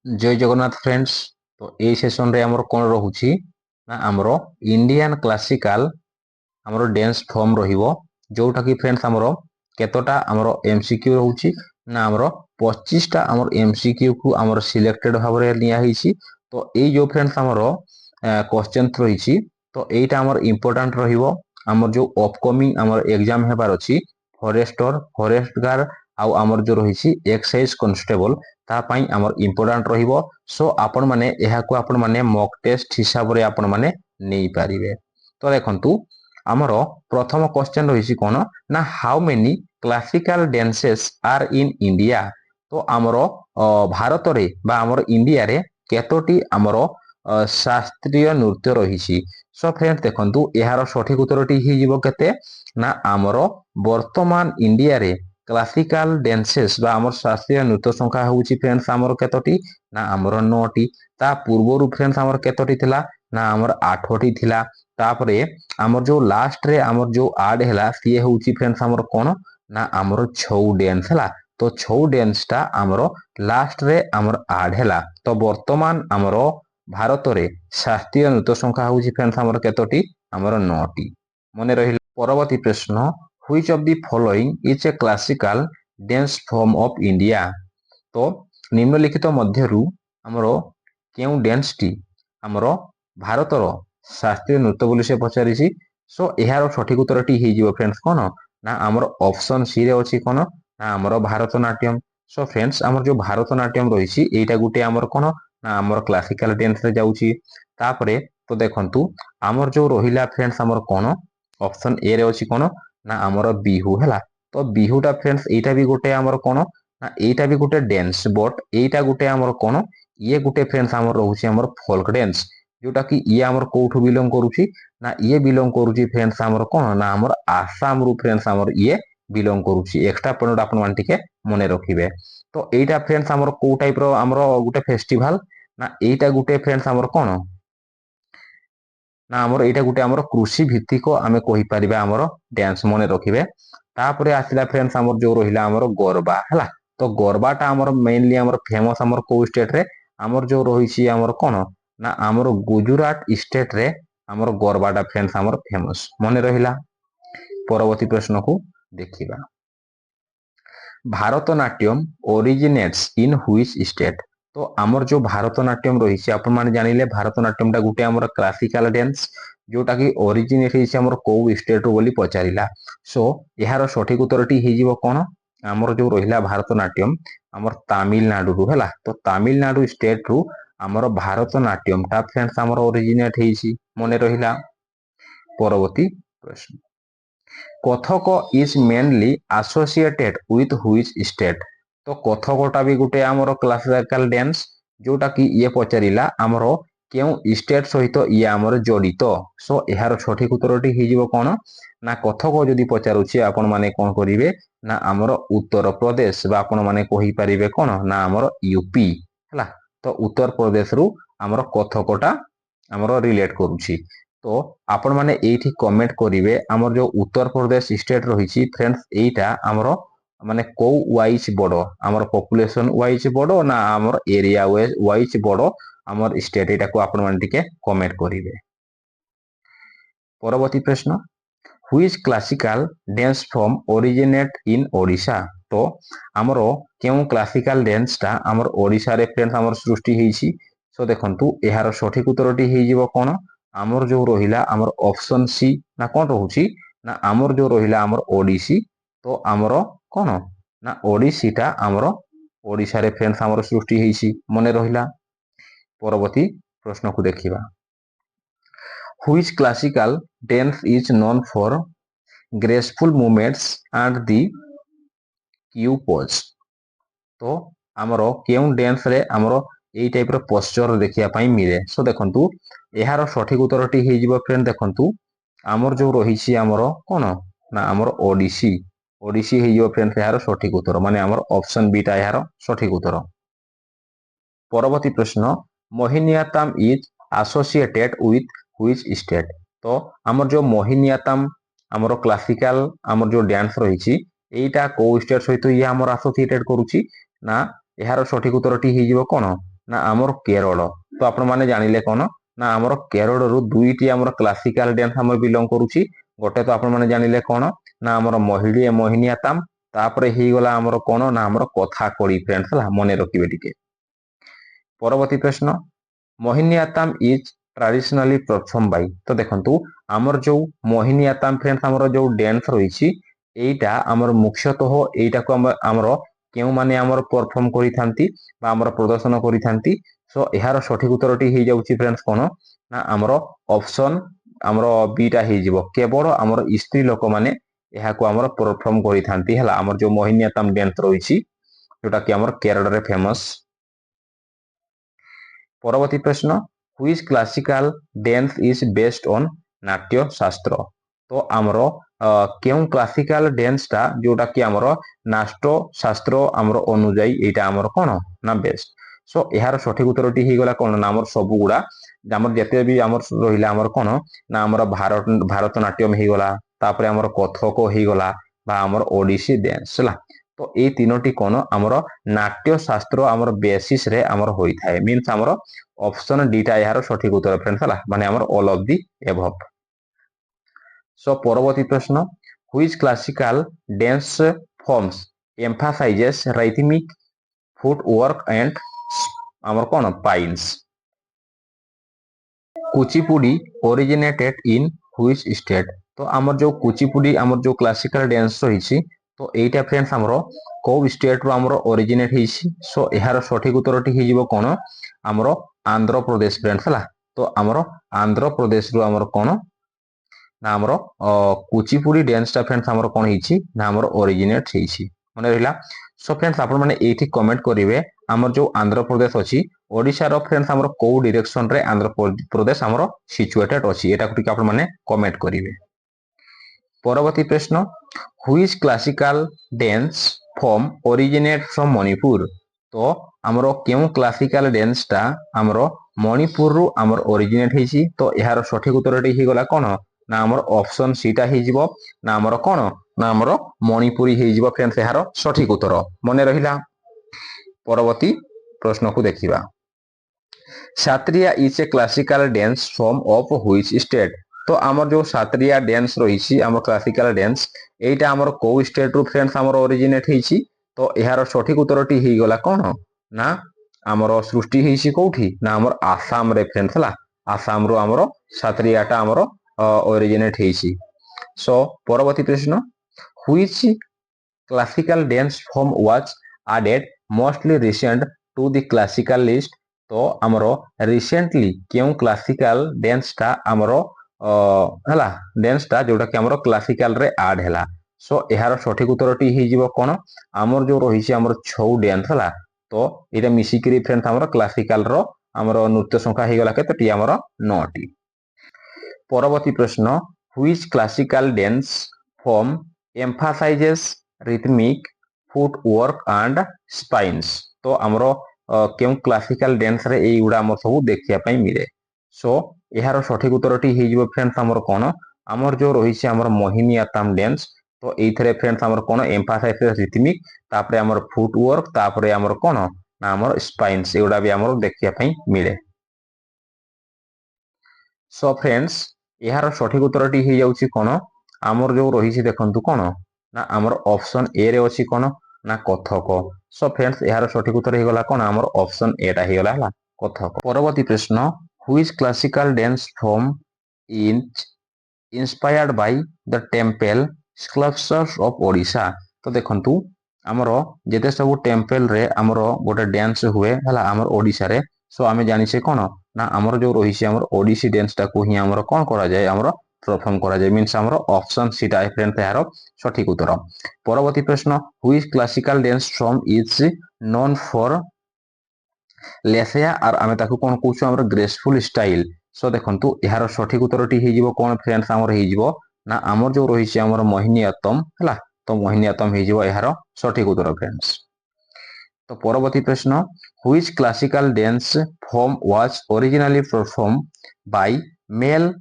जय जगन्नाथ फ्रेंड्स। तो ये सेशन रे हमर कोन रहउछि ना हमर इंडियन क्लासिकल हमर डांस फॉर्म रहिबो जोटा कि फ्रेंड्स हमर केतोटा हमर एमसीक्यू रहउछि ना हमर 25 टा हमर एमसीक्यू को हमर सिलेक्टेड भाबरे लिया हिछि। तो ए जो फ्रेंड्स हमर क्वेश्चन रहिछि तो एटा हमर इंपोर्टेंट रहिबो हमर जो अपकमिंग हमर एग्जाम हेबार अछि फॉरेस्टर फॉरेस्ट गार्ड आउ हमर जो रहिछि एक्साइज कांस्टेबल ता पई हमर इंपोर्टेंट रहिबो। सो आपण माने एहा को आपण माने मॉक टेस्ट हिसाब रे आपण माने नेई पारिबे। तो देखंतु हमर प्रथम क्वेश्चन रहिछि कोन ना how many classical dances are in India. तो हमर भारत रे बा हमर इंडिया रे केतोटी हमर शास्त्रीय नृत्य रहिछि। सो फ्रेंड्स देखंतु एहार सठिक उत्तरटी हि जिवो केते ना हमर वर्तमान इंडिया रे क्लासिकल डांसेस बा हमर शास्त्रीय नृत्य संख्या होउछि फ्रेंड्स हमर केतोटी ना हमर 9 टी। ता पूर्वरु फ्रेंड्स हमर केतोटी थिला ना हमर 8 टी थिला। तापरे हमर जो लास्ट रे हमर जो ऐड हैला सिए होउछि फ्रेंड्स हमर कोन ना हमर छौ डांस हैला। तो छौ डांस टा हमर लास्ट रे हमर ऐड हैला। तो वर्तमान हमर भारत रे शास्त्रीय नृत्य संख्या होउछि फ्रेंड्स हमर केतोटी हमर 9 टी। मने रहिला परवर्ती प्रश्न which of the following is a classical dance form of India. तो निम्नलिखित मध्यरु हमर केउ डांस टी हमर भारत रो शास्त्रीय नृत्य बोली से पचारिछि। सो एहार सठिक उत्तरटी हि जिवो फ्रेंड्स कोन ना हमर ऑप्शन सी रे अछि कोन ना हमर भारतनाट्यम। सो फ्रेंड्स हमर जो भारतनाट्यम रहिछि एटा गुटे हमर कोन ना हमर क्लासिकल डांस रे जाउछि। तापरे तो देखंतु हमर जो रहिला फ्रेंड्स हमर कोन ऑप्शन ए रे अछि कोन ना हमर बिहू हैला। तो बिहुटा फ्रेंड्स एटा भी गुटे हमर कोन ना एटा भी गुटे डांस बट एटा गुटे हमर कोन ये गुटे फ्रेंड्स हमर रहउछि हमर फोल्क डांस जोटा कि ये हमर कोठु बिलोंग करूछि ना ये बिलोंग करूछि फ्रेंड्स हमर कोन ना हमर आसाम रु फ्रेंड्स हमर ये बिलोंग करूछि। एक्स्ट्रा पॉइंट आपण मान टिके मने रखिबे। तो एटा फ्रेंड्स हमर को टाइप रो हमर गुटे फेस्टिवल ना एटा गुटे फ्रेंड्स हमर कोन ना हमर एटा गुटे हमर कृषि भित्तिक आमे कहि परिबा हमर डांस मने रखिबे। तापरे आसिला फ्रेंड्स हमर जो रहिला हमर गरबा हैला। तो गरबाटा हमर मेनली हमर फेमस हमर को स्टेट रे हमर जो रहिछि हमर कोन ना हमर गुजरात स्टेट रे हमर गरबाटा फ्रेंड्स हमर फेमस मने रहिला। परवर्ती प्रश्न को देखिबा Bharatanatyam originates in which state. तो हमर जो भारतनाट्यम रहिछि आपण माने जानिले भारतनाट्यम टा गुटे हमर क्लासिकल डांस जोटा कि ओरिजिनेट हिछि हमर को स्टेट रो बोली पचारिला। सो एहार सठिक उत्तरटी हि जिवो कोन हमर जो रहिला भारतनाट्यम हमर तमिलनाडु रु हैला। तो तमिलनाडु स्टेट रु हमर भारतनाट्यम टा फ्रेंड्स हमर ओरिजिनेट हिछि मने रहिला। परवर्ती प्रश्न Kathak is mainly associated with which state. तो कथकटा भी गुटे हमर क्लासिकल डांस जोटा कि ये पचारिला हमर केउ स्टेट सहित ये हमर जडित। सो एहार सठिक उत्तरटी हि जिवो कोन ना कथक जदि पचारुछि आपण माने कोन करिवे ना हमर उत्तर प्रदेश बा आपण माने कहि परिबे कोन ना हमर यूपी हैला। तो उत्तर प्रदेश रु हमर कथकटा हमर रिलेट करूछि। तो आपण माने एठी कमेंट करिवे हमर जो उत्तर प्रदेश स्टेट रहिछि फ्रेंड्स एटा हमर माने को वाइज बडो हमर पॉपुलेशन वाइज बडो ना हमर एरिया वाइज बडो हमर स्टेट एटा को आपण माने टिके कमेंट करिवे। परवर्ती प्रश्न which classical dance form originate in Odisha. तो हमर केउ क्लासिकल डांस टा हमर ओडिशा रे फ्रेंड्स हमर सृष्टि हिछि। सो देखंतु एहार सठिक उत्तरटी हि जिवो कोन हमर जो रहिला हमर ऑप्शन सी ना कोन रहउछि ना हमर जो रहिला हमर ओडिसी। तो हमर कोन ना ओडिसीटा हमर ओडिशा रे फ्रेंड्स हमर सृष्टि हिछि मने रहिला। परवर्ती प्रश्न को देखिबा which classical dance is known for graceful movements and the Q pose. तो हमर केउ डांस रे हमर एई टाइप रो पोस्चर देखिया पई मिले। सो देखंतु एहार सठिक उत्तरटी हि जिवो फ्रेंड देखंतु हमर जो रहिछि हमर कोन ना हमर ओडिसी ओडिसी हि जिवो फ्रेंड एहार सठिक उत्तर माने हमर ऑप्शन बी टा एहार सठिक उत्तर। परवर्ती प्रश्न Mohiniyattam is associated with which state. तो हमर जो मोहिनीअट्टम हमर क्लासिकल हमर जो डांस रहिछि एटा को स्टेट सहित ये हमर एसोसिएटेड करूछि ना एहार सठिक उत्तरटी हि जिवो कोन ନା ଆମର କେରଳ। ତ ଆପଣ ମାନେ ଜାଣିଲେ କଣ ନା ଆମର କେରଳରୁ ଦୁଇଟି ଆମର କ୍ଲାସିକାଲ ଡ୍ୟାନ୍ସ ଆମର ବିଲଙ୍ଗ କରୁଛି। ଗୋଟେ ତ ଆପଣ ମାନେ ଜାଣିଲେ କଣ ନା ଆମର ମୋହିନୀଆଟ୍ଟମ୍, ତାପରେ ହେଇଗଲା ଆମର କଣ ନା ଆମର କଥାକଳି ଫ୍ରେଣ୍ଡସ୍ ହେଲା, ମନେ ରଖିବେ ଟିକେ। ପରବର୍ତ୍ତୀ ପ୍ରଶ୍ନ, ମୋହିନୀଆଟ୍ଟମ୍ ଇଜ ଟ୍ରାଡିସନାଲି परफॉर्म बाय। तो देखंतु हमर जो मोहिनीअट्टम फ्रेंड्स हमर जो डांस रहिछि एइटा हमर मुख्यतः एइटा को हमर केउ माने हमर परफॉर्म करि थांती बा हमर प्रदर्शन करि थांती। सो एहार सठिक उत्तरटी हे जाउछि फ्रेंड्स कोन ना हमर ऑप्शन हमर बीटा हे जिवो, केवल हमर स्त्री लोक माने एहा को हमर परफॉर्म करि थांती हला, हमर जो मोहिनीअट्टम डांस रहिछि जोटा कि हमर केरल रे फेमस। परवर्ती प्रश्न, which classical dance is based on नाट्य शास्त्र। तो आमर केउ क्लासिकल डांस टा जोटा कि आमर नाट्य शास्त्र आमर अनुଯାयी एटा आमर कोन ना बेस्ट। सो एहार सठिक उत्तरटी हे गला कोन ना आमर सब गुडा आमर जते भी आमर रहिला आमर कोन ना आमर भारतनाट्यम हे गला, तापरे आमर कथक हे गला बा आमर ओडिसी डांस हला। तो ए तीनोटी कोन आमर नाट्य शास्त्र आमर बेसिस रे आमर होई थाए, मींस आमर ऑप्शन डीटा यार सठिक उत्तर फ्रेंड्स हला, माने आमर all of the above. So परवर्ती प्रश्न, which classical dance forms emphasises rhythmic footwork and आमर कोन पाइन्स। Kuchipudi originated in which state. तो आमर जो कुचिपुडी आमर जो क्लासिकल डांस रहिछि तो एइटा फ्रेंड्स आमर को स्टेट रो आमर ओरिजिनेट हिछि। सो एहार सठिक उत्तरटी हे जिवो कोन आमर आंध्र प्रदेश फ्रेंड्स हला। तो आमर आंध्र प्रदेश रो आमर कोन ना आमर कुचिपुडी डांस टा फ्रेंड्स आमर कोन हिछि ना आमर ओरिजिनेट हिछि, मने रहिला। सो फ्रेंड्स आपण माने एठी कमेंट करिवे आमर जो आंध्र प्रदेश अछि ओडिसा रो फ्रेंड्स आमर को डायरेक्शन रे आंध्र प्रदेश आमर सिचुएटेड अछि, एटा को आपण माने कमेंट करिवे। परवर्ती प्रश्न, which classical dance form originate from Manipur. तो आमर केउ क्लासिकल डांस टा आमर मणिपुर रु आमर ओरिजिनेट हिछि। तो एहार सठिक उत्तरटी हे गला कोन ना आमर ऑप्शन सीटा हे जिवो ना आमर कोन ना आमर मणिपुरी हे जिवो फ्रेंड्स एहार सठिक उत्तर, मने रहिला। परवर्ती प्रश्न को देखिबा, Sattriya is a classical dance form of which state. तो आमर जो सात्रिया डांस रहिछि आमर क्लासिकल डांस एटा आमर को स्टेट रु फ्रेंड्स आमर ओरिजिनेट हिछि। तो एहार सठिक उत्तरटी हे गला कोन ना आमर सृष्टि हिछि कोठी ना आमर आसाम रे फ्रेंड्स हला, आसाम रु आमर सात्रियाटा आमर ओरिजिनेट हिछि। सो परवर्ती प्रश्न, which classical dance form was added mostly recent to the classical list. तो आमर रिसेंटली केउ क्लासिकल डांस टा आमर हला डांस टा जोटा कि आमर क्लासिकल रे ऐड हैला। सो एहार सठिक उत्तरटी हे जिवो कोन आमर जो रहिछि आमर छौ डांस हला। तो एटा मिसी करी फ्रेंड्स आमर क्लासिकल रो आमर नृत्य संख्या हे गला केतटी आमर 9 टी। परवर्ती प्रश्न, which classical dance form emphasises rhythmic footwork and spins. तो आमर केउ क्लासिकल डांस रे एई गुडा आमर सब देखिया पई मिले। सो एहार सठिक उत्तरटी हे जिवो फ्रेंड्स आमर कोन आमर जो रहिछि आमर मोहिनीअट्टम डांस। तो एइथरे फ्रेंड्स आमर कोन एम्फासाइजेस रिथमिक, तापरे आमर फुटवर्क, तापरे आमर कोन ना आमर स्पाइन्स एगुडा भी आमर देखिया पई मिले। सो फ्रेंड्स एहार सठिक उत्तरटी हे जाउछि कोन आमर जो रहिछि देखंतु कोन ना आमर ऑप्शन ए रे अछि कोन ना कथक। सो फ्रेंड्स एहार सठिक उत्तर हे गला कोन आमर ऑप्शन ए टा हे गला हला कथक। परवर्ती प्रश्न, which classical dance form is inspired by the temple sculptures of Odisha. तो देखंतु आमर जेते सब टेम्पल रे आमर गोटे डांस हुए हला आमर ओडिशा रे। सो आमे जानि से कोन ना आमर जो रहिछि आमर ओडिसी डांस टा को ही आमर कोन करा जाय आमर परफॉर्म करा जाय, मींस आमर ऑप्शन सीटा है फ्रेंड्स यार सठिक उत्तर। परवर्ती प्रश्न, which classical dance form is known for lasya और आमे ताकू कोन कहूछु आमर ग्रेसफुल स्टाइल। सो देखंतु यार सठिक उत्तरटी हे जिवो कोन फ्रेंड्स आमर हे जिवो ना आमर जो रहिछि आमर मोहिनीअट्टम हला। तो मोहिनीअट्टम हे जिवो यार सठिक उत्तर फ्रेंड्स। तो परवर्ती प्रश्न, which classical dance form was originally perform by male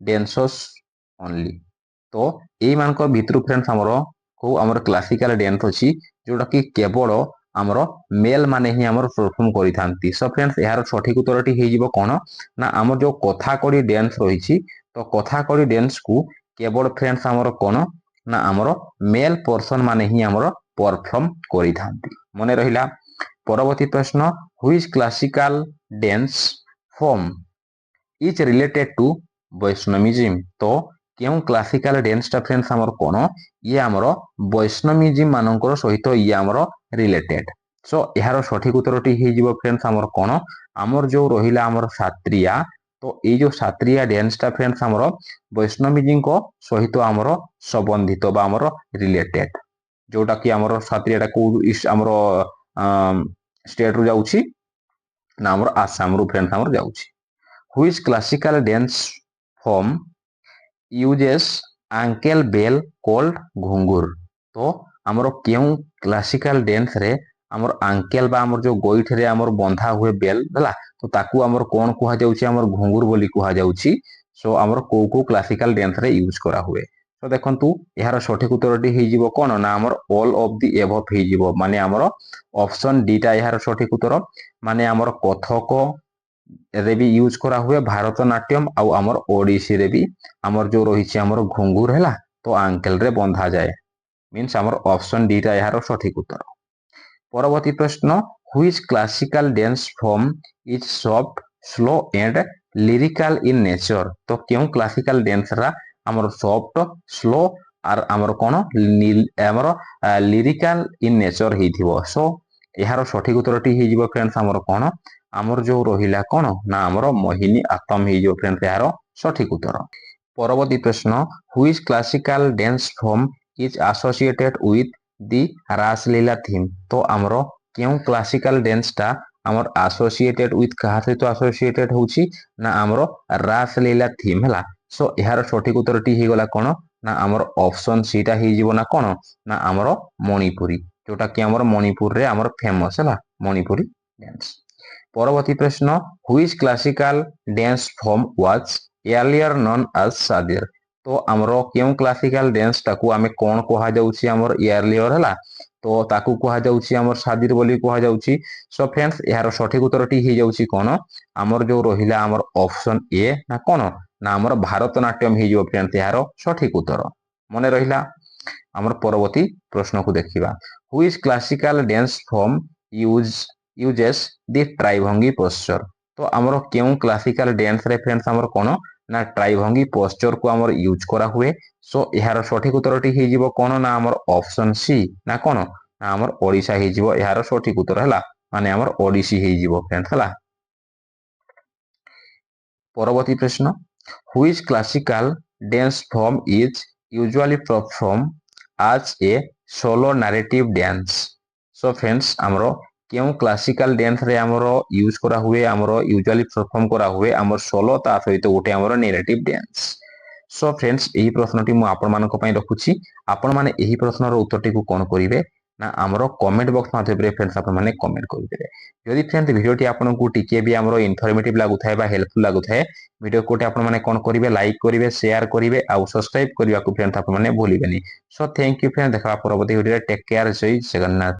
dancers only. तो एई मानक भितरु फ्रेंड्स हमरो को हमर क्लासिकल डांस अछि जोटा कि केवल ଆମର ମେଲ୍ ମାନେ ହିଁ ଆମର ପରଫର୍ମ କରିଥାନ୍ତି। ସୋ ଫ୍ରେଣ୍ଡସ୍ ଏହାର ସଠିକ ଉତ୍ତରଟି ହେଇଯିବ କ'ଣ ନା ଆମର ଯୋଉ କଥା କଡ଼ି ଡ୍ୟାନ୍ସ ରହିଛି ତ କଥା କଡ଼ି ଡ୍ୟାନ୍ସକୁ କେବଳ ଫ୍ରେଣ୍ଡସ୍ ଆମର କ'ଣ ନା ଆମର ମେଲ୍ ପର୍ସନ ମାନେ ହିଁ ଆମର ପରଫର୍ମ କରିଥାନ୍ତି। ମନେ ରହିଲା। ପରବର୍ତ୍ତୀ ପ୍ରଶ୍ନ, which classical dance form is related to Vaishnavism. ତ କେଉଁ କ୍ଲାସିକାଲ ଡ୍ୟାନ୍ସଟା ଫ୍ରେଣ୍ଡସ୍ ଆମର କ'ଣ ଇଏ ଆମର ବୈଷ୍ଣବିଜିମ୍ ମାନଙ୍କର ସହିତ ଇଏ ଆମର ରିଲେଟେଡ୍। ସୋ ଏହାର ସଠିକ ଉତ୍ତରଟି ହେଇଯିବ ଫ୍ରେଣ୍ଡସ୍ ଆମର କ'ଣ ଆମର ଯୋଉ ରହିଲା ଆମର ସାତ୍ରିୟା। ତ ଏଇ ଯୋଉ ସାତ୍ରିୟା ଡ୍ୟାନ୍ସଟା ଫ୍ରେଣ୍ଡସ୍ ଆମର ବୈଷ୍ଣବିଜୀଙ୍କ ସହିତ ଆମର ସମ୍ବନ୍ଧିତ ବା ଆମର ରିଲେଟେଡ୍। ଯୋଉଟା କି ଆମର ସାତ୍ରିୟାଟା କୋଉ ଆମର ଷ୍ଟେଟରୁ ଯାଉଛି ନା ଆମର ଆସାମରୁ ଫ୍ରେଣ୍ଡସ୍ ଆମର ଯାଉଛି। Which classical dance form uses ankle bell called ghungroo. ତ ଆମର କେଉଁ କ୍ଲାସିକାଲ ଡ୍ୟାନ୍ସରେ ଆମର ଆଙ୍କେଲ ବା ଆମର ଯୋଉ ଗୋଇଠରେ ଆମର ବନ୍ଧା ହୁଏ ବେଲ୍ ହେଲା ତ ତାକୁ ଆମର କ'ଣ କୁହାଯାଉଛି ଆମର ଘୁଙ୍ଗୁର ବୋଲି କୁହାଯାଉଛି। ସୋ ଆମର କୋଉ କୋଉ କ୍ଲାସିକାଲ ଡ୍ୟାନ୍ସରେ ୟୁଜ୍ କରାହୁଏ। ତ ଦେଖନ୍ତୁ ଏହାର ସଠିକ ଉତ୍ତରଟି ହେଇଯିବ କ'ଣ ନା ଆମର ଅଲ୍ ଅଫ୍ ଦି ଏଭବ୍ ହେଇଯିବ। ମାନେ ଆମର ଅପସନ୍ ଡିଟା ଏହାର ସଠିକ ଉତ୍ତର। ମାନେ ଆମର କଥକ ରେ ବି ୟୁଜ୍ କରାହୁଏ ଭାରତନାଟ୍ୟମ ଆଉ ଆମର ଓଡ଼ିଶୀରେ ବି ଆମର ଯୋଉ ରହିଛି ଆମର ଘୁଙ୍ଗୁର ହେଲା ତ ଆଙ୍କେଲରେ ବନ୍ଧାଯାଏ। ମିନ୍ସ ଆମର ଅପସନ୍ ଡିଟା ଏହାର ସଠିକ ଉତ୍ତର। ପରବର୍ତ୍ତୀ ପ୍ରଶ୍ନ, which classical dance form is soft slow and lyrical in nature. তো কেউ ক্লাসিকাল ড্যান্সরা আমার সফট স্লো আর আমার কোন আমার লিরিকাল ইন নেচর হইথিব। সো এହାର সঠিক উত্তরটি হইଯିବ ফ্রেন্ডস আমার কোন আমার जो রহিলা কোন না আমার মোহিনী আত্তম হইଯିବ ফ্রেন্ডস এହାର সঠিক উত্তর। পরবর্তী প্রশ্ন, which classical dance form is associated with the Raslila theme. তো আমার কেউ ক্লাসিকাল ড্যান্সটা আমার আসোসিয়েটেড উইথ কাহা সହିତ আসোসিয়েটেড হଉଛି না আমার রাসলীলা থিম ହେଲା। সো এହାର সঠিক উত্তরটি হইগলা কোন না আমার অপশন সিটা হইଯିବ না কোন না আমার মণিপুরী जोटा कि आमर मणिपुर रे आमर फेमस है मणिपुरी डांस। परवर्ती प्रश्न, which classical dance form was earlier known as Sadir. तो आमर केउ क्लासिकल डांस ताकू आमे कोन कहा जाउची आमर एर्लियर हला तो ताकू कहा जाउची आमर सादिर बोली कहा जाउची। सो फ्रेंड्स यार सठिक उत्तरटी हे जाउची कोन आमर जो रहिला आमर ऑप्शन ए ना कोन ना आमर भारतनाट्यम हे जो फ्रेंड्स यार सठिक उत्तर मने रहिला। आमर परवर्ती प्रश्न को देखिबा, हुईज क्लासिकल डांस फॉर्म यूजेस दी ट्राइभंगी पोस्चर। तो आमर केउ क्लासिकल डांस रे फ्रेंड्स आमर कोन ना ट्राइभंगी पोस्चर को आमर यूज करा हुए। सो यार सठिक उत्तरटी हे जिवो कोन ना आमर ऑप्शन सी ना कोन ना आमर ओडिशा हे जिवो यार सठिक उत्तर हला माने आमर ओडिसी हे जिवो फ्रेंड्स हला। परवर्ती प्रश्न, which classical dance form is usually performed as a solo narrative dance. So friends आमरो केउ क्लासिकल डांस रे आमरो यूज करा हुए आमरो यूजुअली परफॉर्म करा हुए आमर सोलो ता सहित गोटे आमरो नैरेटिव डांस। सो फ्रेंड्स एही प्रश्नटी मु आपण मानक पई रखुची। आपण माने एही प्रश्नर उत्तरटी को कोन करिवे ना आमरो कमेंट बॉक्स माध्यम रे फ्रेंड्स आपण माने कमेंट करिदेबे। जदि फ्रेंड्स वीडियोटी आपन को टिके भी आमरो इनफॉर्मेटिव लागु थाए बा हेल्पफुल लागु थाए वीडियो कोटे आपण माने कोन करिवे लाइक करिवे शेयर करिवे आ सब्सक्राइब करिवा को फ्रेंड्स आपण माने भूलिबेनी। सो थैंक यू फ्रेंड्स देखा परवर्ती वीडियो टेक केयर जय जगन्नाथ।